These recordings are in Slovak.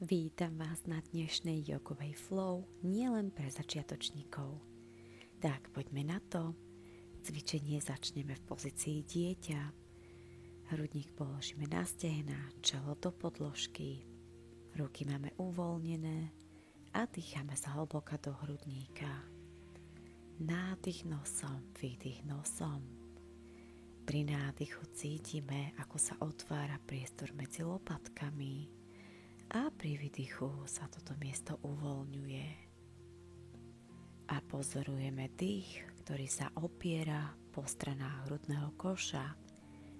Vítam vás na dnešnej jogovej flow nielen pre začiatočníkov. Tak poďme na to. Cvičenie začneme v pozícii dieťa. Hrudník položíme na stehná, čelo do podložky. Ruky máme uvoľnené a dýchame sa hlboko do hrudníka. Nádych nosom, výdych nosom. Pri nádychu cítime, ako sa otvára priestor medzi lopatkami a pri výdychu sa toto miesto uvoľňuje. A pozorujeme dých, ktorý sa opiera po stranách hrudného koša.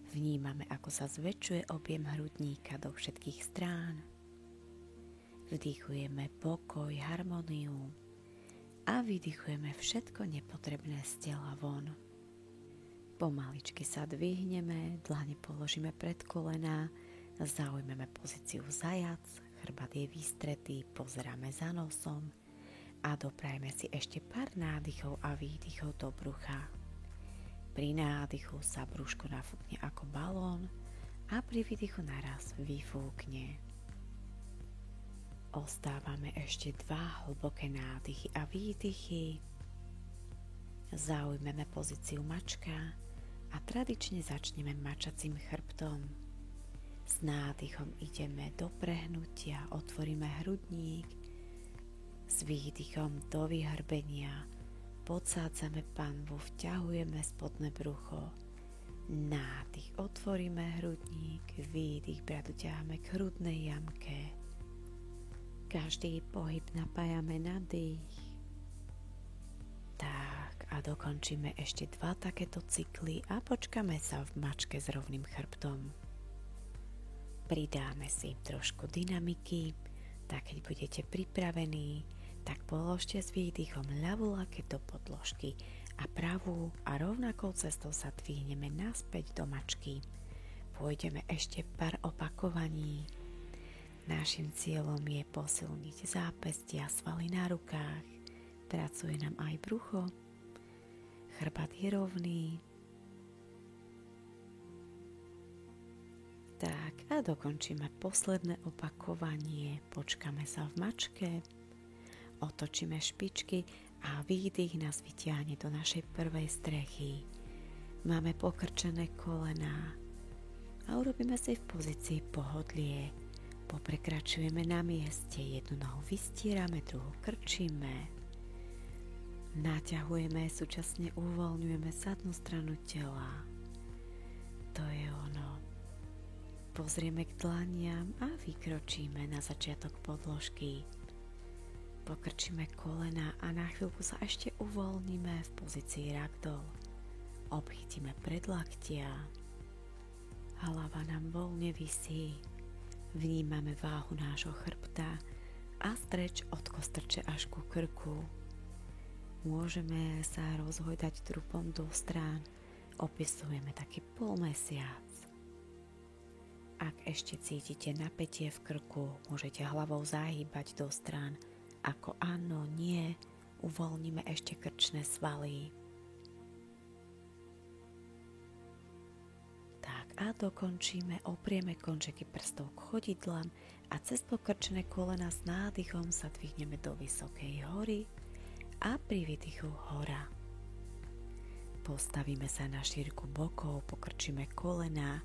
Vnímame, ako sa zväčšuje objem hrudníka do všetkých strán. Vdýchujeme pokoj, harmóniu a vydychujeme všetko nepotrebné z tela von. Pomaličky sa dvihneme, dlane položíme pred kolená, zaujmeme pozíciu zajac, chrbát je vystretý, pozeráme za nosom a doprajme si ešte pár nádychov a výdychov do brucha. Pri nádychu sa brúško nafúkne ako balón a pri výdychu naraz vyfúkne. Ostávame ešte 2 hlboké nádychy a výdychy. Zaujmeme pozíciu mačka a tradične začneme mačacím chrbtom. S nádychom ideme do prehnutia, otvoríme hrudník, s výdychom do vyhrbenia, podsádzame panvu, vťahujeme spodné brucho, nádych, otvoríme hrudník, výdych, bradu ťaháme k hrudnej jamke. Každý pohyb napájame na dých. A dokončíme ešte 2 takéto cykly a počkáme sa v mačke s rovným chrbtom. Pridáme si trošku dynamiky, tak keď budete pripravení, tak položte s výdychom ľavú lakeť do podložky a pravú a rovnakou cestou sa dvihneme naspäť do mačky. Pôjdeme ešte pár opakovaní. Našim cieľom je posilniť zápestia, svaly na rukách, pracuje nám aj brucho. Chrbát je rovný. Tak a dokončíme posledné opakovanie. Počkáme sa v mačke, otočíme špičky a výdych nás vyťahne do našej prvej strechy. Máme pokrčené kolená a urobíme si v pozícii pohodlie. Poprekračujeme na mieste, jednu nohu vystierame, druhú krčíme. Naťahujeme, súčasne uvoľňujeme zadnú stranu tela. To je ono. Pozrieme k dlaniam a vykročíme na začiatok podložky. Pokrčíme kolena a na chvíľku sa ešte uvoľníme v pozícii ragdoll. Obchytíme predlaktia. Hlava nám voľne visí. Vnímame váhu nášho chrbta a streč od kostrče až ku krku. Môžeme sa rozhojdať trupom do strán. Opisujeme taký polmesiac. Ak ešte cítite napätie v krku, môžete hlavou zahýbať do strán. Ako áno, nie, uvoľníme ešte krčné svaly. Tak a dokončíme, oprieme končeky prstov k chodidlám a cez pokrčené kolena s nádychom sa dvihneme do vysokej hory a pri výdychu hora. Postavíme sa na šírku bokov, pokrčíme kolená,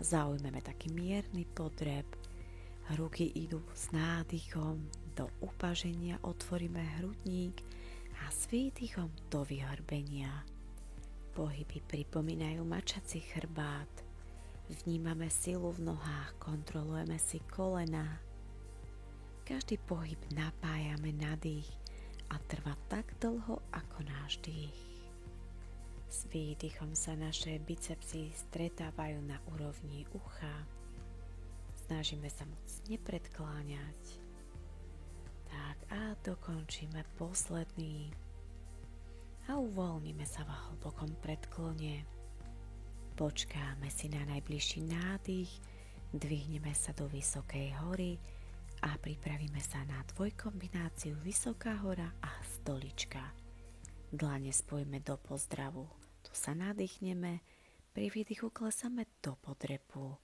zaujmeme taký mierny podreb, ruky idú s nádychom do upaženia, otvoríme hrudník a s výdychom do vyhrbenia. Pohyby pripomínajú mačací chrbát, vnímame silu v nohách, kontrolujeme si kolená. Každý pohyb napájame na dých a trvá tak dlho ako náš dých. S výdychom sa naše bicepsy stretávajú na úrovni ucha. Snažíme sa moc nepredkláňať. Tak a dokončíme posledný. A uvoľníme sa v hlbokom predklone. Počkáme si na najbližší nádych, dvihneme sa do vysokej hory a pripravíme sa na dvojkombináciu vysoká hora a stolička. Dlane spojíme do pozdravu. Tu sa nadýchneme, pri výdychu klesáme do podrepu.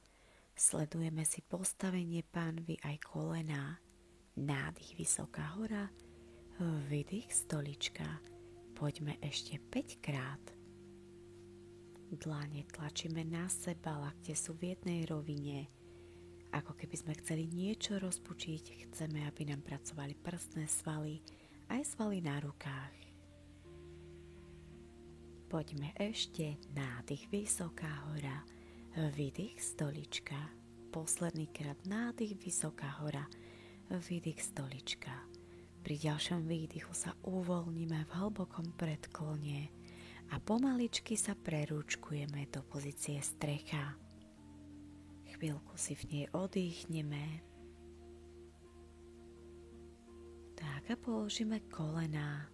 Sledujeme si postavenie pánvy aj kolená. nádych vysoká hora, vydych stolička. Poďme ešte 5 krát. Dlane tlačíme na seba, lakte sú v jednej rovine. Ako keby sme chceli niečo rozpučiť, chceme, aby nám pracovali prsné svaly, aj svaly na rukách. Poďme ešte nádych vysoká hora, vydych stolička. Posledný krát nádych vysoká hora, vydych stolička. Pri ďalšom výdychu sa uvoľníme v hlbokom predklone a pomaličky sa prerúčkujeme do pozície strecha. Chvíľku si v nej oddychneme. Tak a položíme kolená.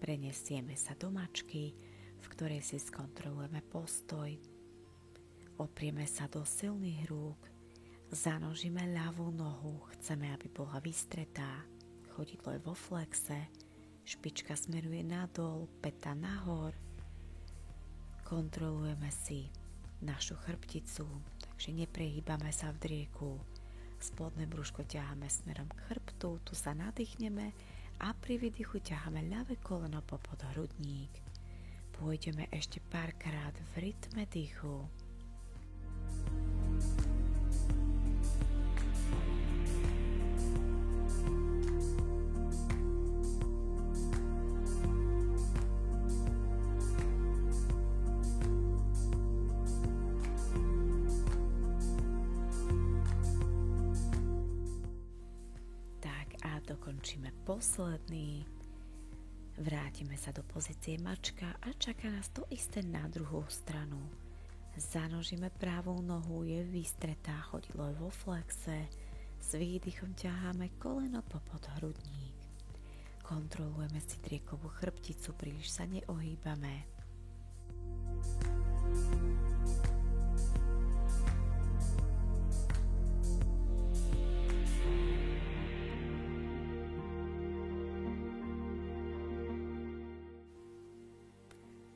Prenesieme sa do mačky, v ktorej si skontrolujeme postoj. Oprieme sa do silných rúk. Zanožíme ľavú nohu. Chceme, aby bola vystretá. Chodidlo je vo flexe. Špička smeruje nadol, päta nahor. Kontrolujeme si našu chrbticu, takže neprehýbame sa v drieku. Spodné brúško ťaháme smerom k chrbtu, tu sa nadýchneme a pri výdychu ťaháme ľavé koleno popod hrudník. Pôjdeme ešte párkrát v rytme dýchu. Dokončíme posledný, vrátime sa do pozície mačka a čaká nás to isté na druhú stranu. Zanožíme pravú nohu, je vystretá, chodidlo je vo flexe, s výdychom ťaháme koleno popod hrudník. Kontrolujeme si driekovú chrbticu, príliš sa neohýbame.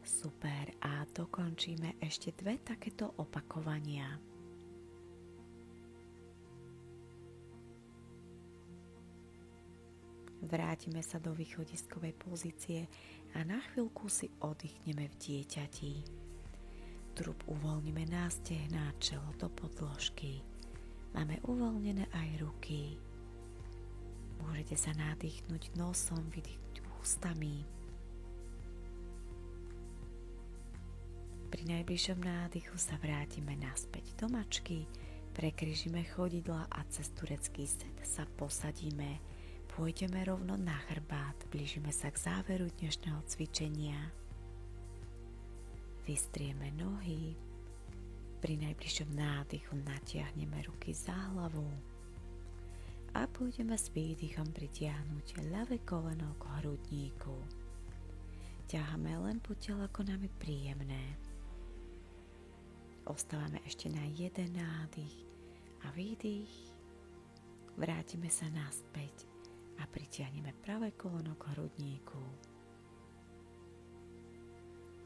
Super, a dokončíme ešte 2 takéto opakovania. Vrátime sa do východiskovej pozície a na chvíľku si oddychneme v dieťati. Trup uvoľníme na stehná, čelo do podložky. Máme uvoľnené aj ruky. Môžete sa nadýchnuť nosom, vydýchnuť ústami. Pri najbližšom nádychu sa vrátime naspäť do mačky, prekryžíme chodidla a cez turecký set sa posadíme. Pôjdeme rovno na chrbát, blížime sa k záveru dnešného cvičenia. Vystrieme nohy, pri najbližšom nádychu natiahneme ruky za hlavu a pôjdeme s výdychom pritiahnuť ľavé koleno k hrudníku. Ťaháme len po tela, ako nám je príjemné. Ostávame ešte na jeden nádych a výdych. Vrátime sa naspäť a pritiahneme pravé koleno k hrudníku.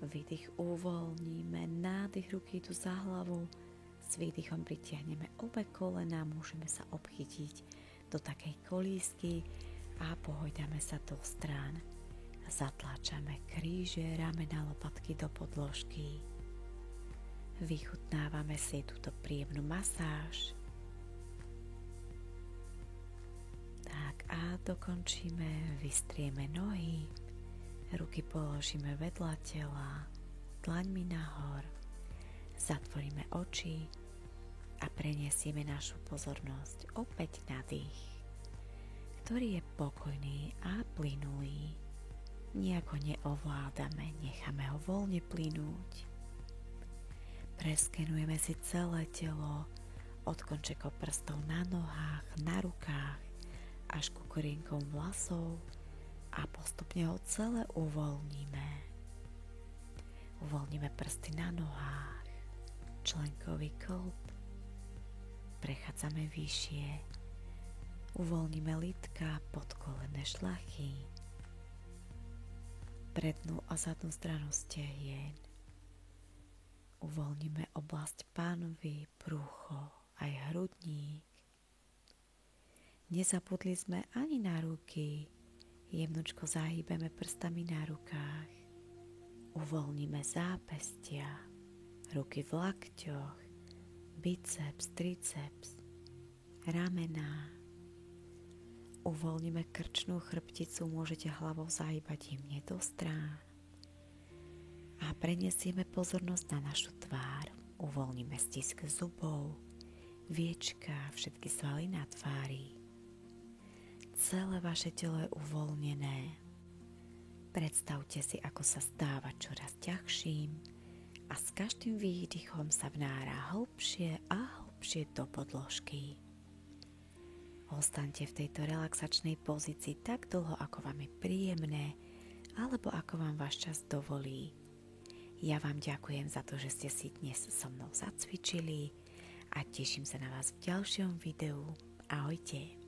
Výdych uvoľníme, nádych ruky tu za hlavu. S výdychom pritiahneme obe kolena, môžeme sa obchytiť do takej kolísky a pohojdáme sa do strán. Zatláčame kríže, ramena, lopatky do podložky. Vychutnávame si túto príjemnú masáž. Tak a dokončíme, vystrieme nohy, ruky položíme vedľa tela, dlaňmi nahor, zatvoríme oči a preniesieme našu pozornosť opäť na dých, ktorý je pokojný a plynulý. Nejako neovládame, necháme ho voľne plynúť. Preskenujeme si celé telo, od končekov prstov na nohách, na rukách, až ku korienkom vlasov a postupne ho celé uvoľníme. Uvoľníme prsty na nohách, členkový kĺb, prechádzame vyššie, uvoľníme lytka, podkolenné šlachy, prednú a zadnú stranu stehien. Uvoľníme oblasť pánvy, brúcho, aj hrudník. Nezabudli sme ani na ruky. Jemnučko zahýbeme prstami na rukách. Uvoľníme zápestia, ruky v lakťoch, biceps, triceps, ramená. Uvoľníme krčnú chrbticu, môžete hlavou zahýbať jemne do strán. A preniesieme pozornosť na našu tvár. Uvoľníme stisk zubov, viečka, všetky svaly na tvári. Celé vaše telo je uvoľnené. Predstavte si, ako sa stáva čoraz ťažším a s každým výdychom sa vnára hlbšie a hlbšie do podložky. Ostaňte v tejto relaxačnej pozícii tak dlho, ako vám je príjemné alebo ako vám váš čas dovolí. Ja vám ďakujem za to, že ste si dnes so mnou zacvičili a teším sa na vás v ďalšom videu. Ahojte.